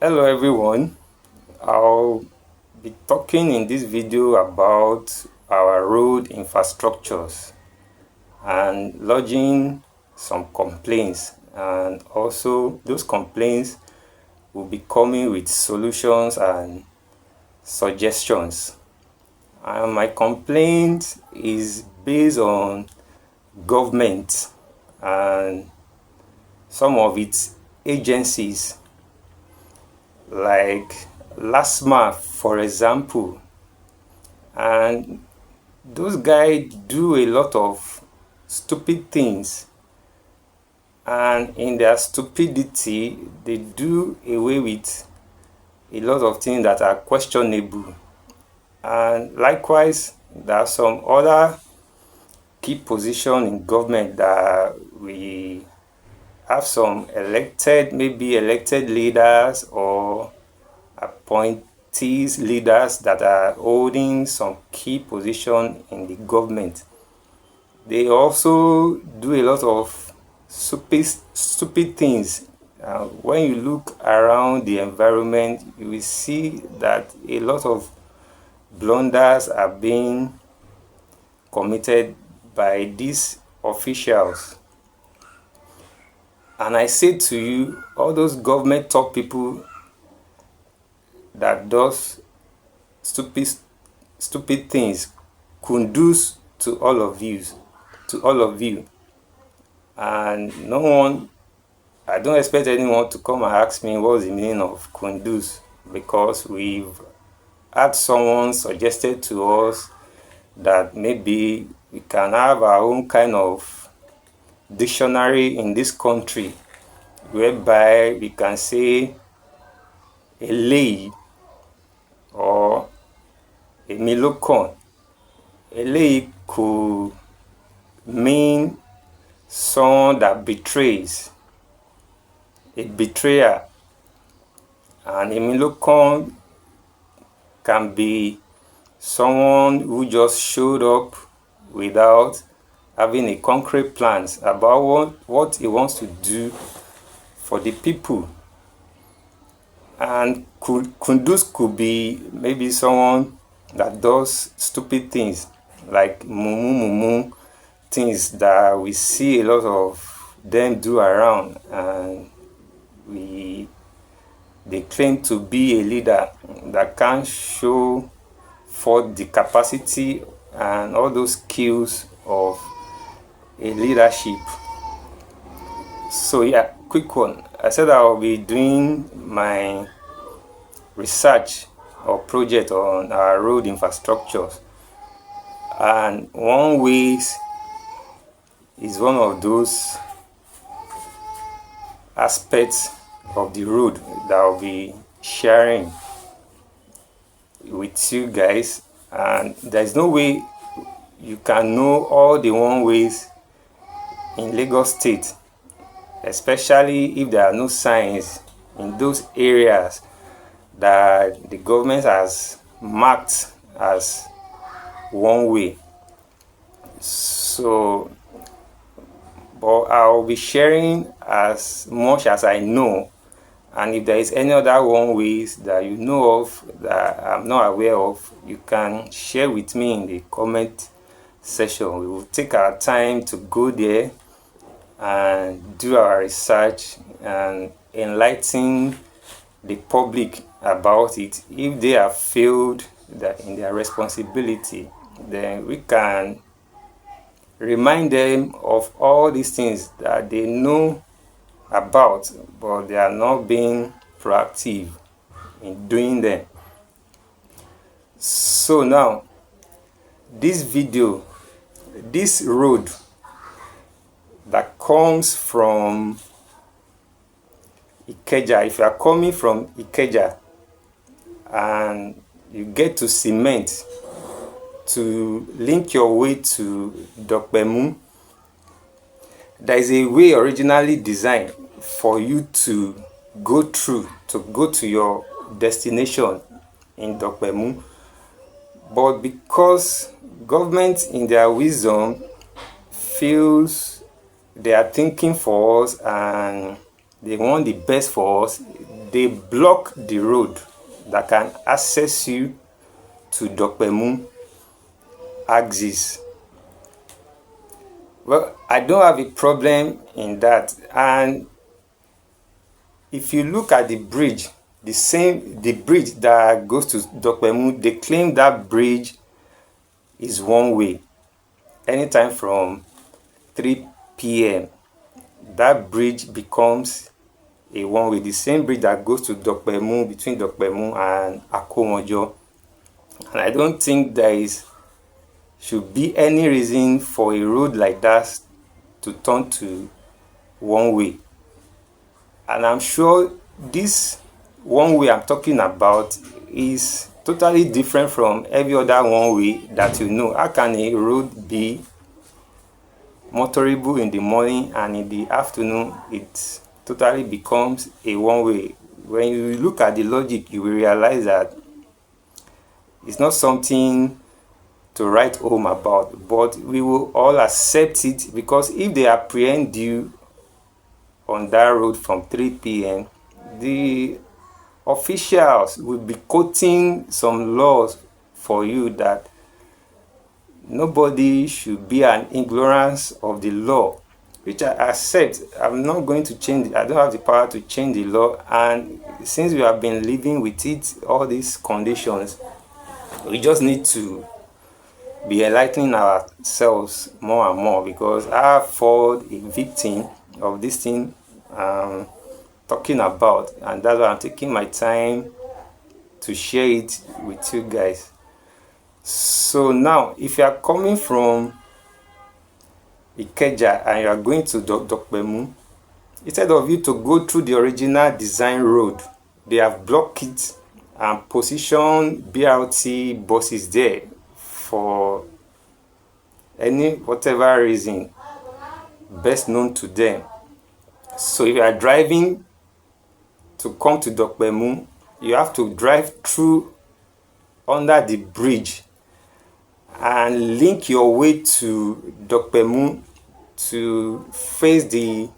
Hello everyone, I'll be talking in this video about our road infrastructures and lodging some complaints, and also those complaints will be coming with solutions and suggestions. And my complaint is based on government and some of its agencies like LASMA, for example. And those guys do a lot of stupid things, and in their stupidity they do away with a lot of things that are questionable. And likewise, there are some other key positions in government that we have some maybe elected leaders or appointees leaders that are holding some key position in the government. They also do a lot of stupid things. When you look around the environment, you will see that a lot of blunders are being committed by these officials. And I say to you, all those government top people that does stupid things conduce to all of you. And no one, I don't expect anyone to come and ask me what's the meaning of conduce, because we've had someone suggested to us that maybe we can have our own kind of dictionary in this country whereby we can say eléyìí or èmi ló kàn. Eléyìí could mean someone that betrays, a betrayer, and èmi ló kàn can be someone who just showed up without having a concrete plans about what he wants to do for the people. And kundus could be maybe someone that does stupid things like mumu things that we see a lot of them do around, and they claim to be a leader that can show for the capacity and all those skills of a leadership. So yeah, quick one. I said I'll be doing my research or project on our road infrastructures, and one way is one of those aspects of the road that I'll be sharing with you guys. And there's no way you can know all the one ways in Lagos State, especially if there are no signs in those areas that the government has marked as one way. So, but I'll be sharing as much as I know, and if there is any other one ways that you know of that I'm not aware of, you can share with me in the comment section. We will take our time to go there and do our research and enlighten the public about it. If they have failed in their responsibility, then we can remind them of all these things that they know about, but they are not being proactive in doing them. So now, this road that comes from Ikeja, if you are coming from Ikeja and you get to Cement to link your way to Dokpemu, there is a way originally designed for you to go through to go to your destination in Dokpemu. But because government in their wisdom feels they are thinking for us and they want the best for us, they block the road that can access you to Dokpemu axis. Well, I don't have a problem in that. And if you look at the bridge, the bridge that goes to Dokpemu, they claim that bridge is one way. Anytime from 3 p.m., that bridge becomes a one way. The same bridge that goes to Dokpemu, between Dokpemu and Akomojo. And I don't think there should be any reason for a road like that to turn to one way. And I'm sure this one way I'm talking about is totally different from every other one way that you know. How can a road be motorable in the morning and in the afternoon it totally becomes a one way? When you look at the logic, you will realize that it's not something to write home about, but we will all accept it, because if they apprehend you on that road from 3 p.m., the officials will be quoting some laws for you that nobody should be an ignorance of the law, which I accept. I'm not going to change it. I don't have the power to change the law, and since we have been living with it, all these conditions, we just need to be enlightening ourselves more and more, because I fall a victim of this thing I'm talking about, and that's why I'm taking my time to share it with you guys. So now, if you are coming from Ikeja and you are going to Dokpemu, instead of you to go through the original design road, they have blocked it and positioned BRT buses there for whatever reason best known to them. So if you are driving to come to Dokpemu, you have to drive through under the bridge and link your way to Dokpemu to face the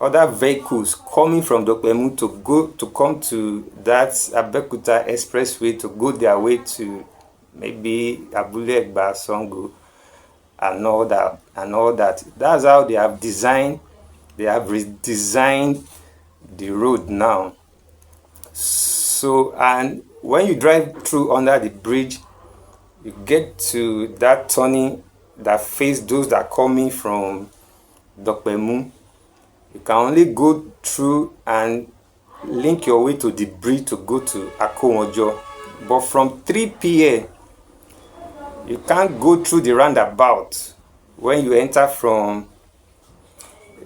other vehicles coming from Dokpemu to come to that Abeokuta expressway to go their way to maybe Abule Egba, Sango, and all that. That's how they have redesigned the road now. So, and when you drive through under the bridge, you get to that turning that face those that are coming from Dokpemu. You can only go through and link your way to the bridge to go to Akomojo. But from 3 p.m., you can't go through the roundabout when you enter from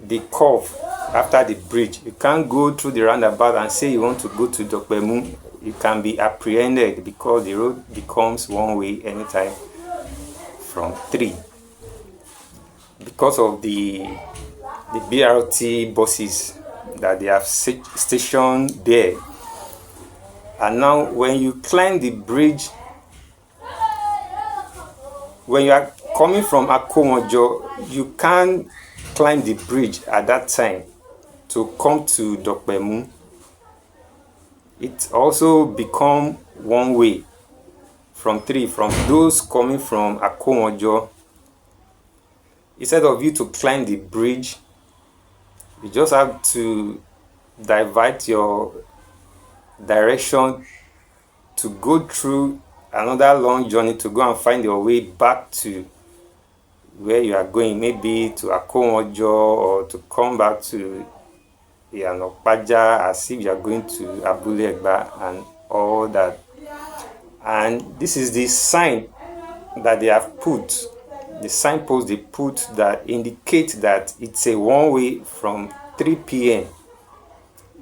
the curve after the bridge. You can't go through the roundabout and say you want to go to Dokpemu. You can be apprehended because the road becomes one way anytime from 3, because of the BRT buses that they have stationed there. And now when you climb the bridge, when you are coming from Akomojo, you can't climb the bridge at that time to come to Dokpemu. It also become one way from 3, from those coming from Akomojo. Instead of you to climb the bridge, you just have to divert your direction to go through another long journey to go and find your way back to where you are going, maybe to Akomojo, or to come back to Iyana-Ipaja, as if you are going to Abule Egba and all that. And this is the sign that they have put, the signpost they put that indicate that it's a one way from 3 p.m.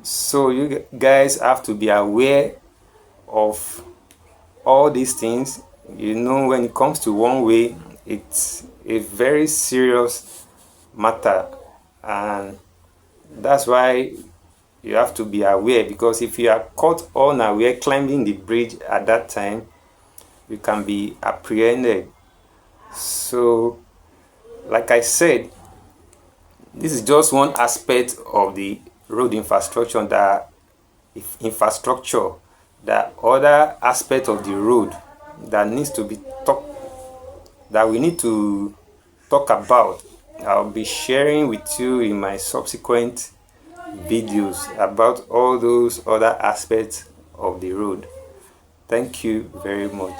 So you guys have to be aware of all these things. You know, when it comes to one way, it's a very serious matter, and that's why you have to be aware, because if you are caught unaware climbing the bridge at that time, you can be apprehended. So, like I said, this is just one aspect of the road infrastructure that infrastructure, that other aspect of the road that needs to be that we need to talk about, I'll be sharing with you in my subsequent videos about all those other aspects of the road. Thank you very much.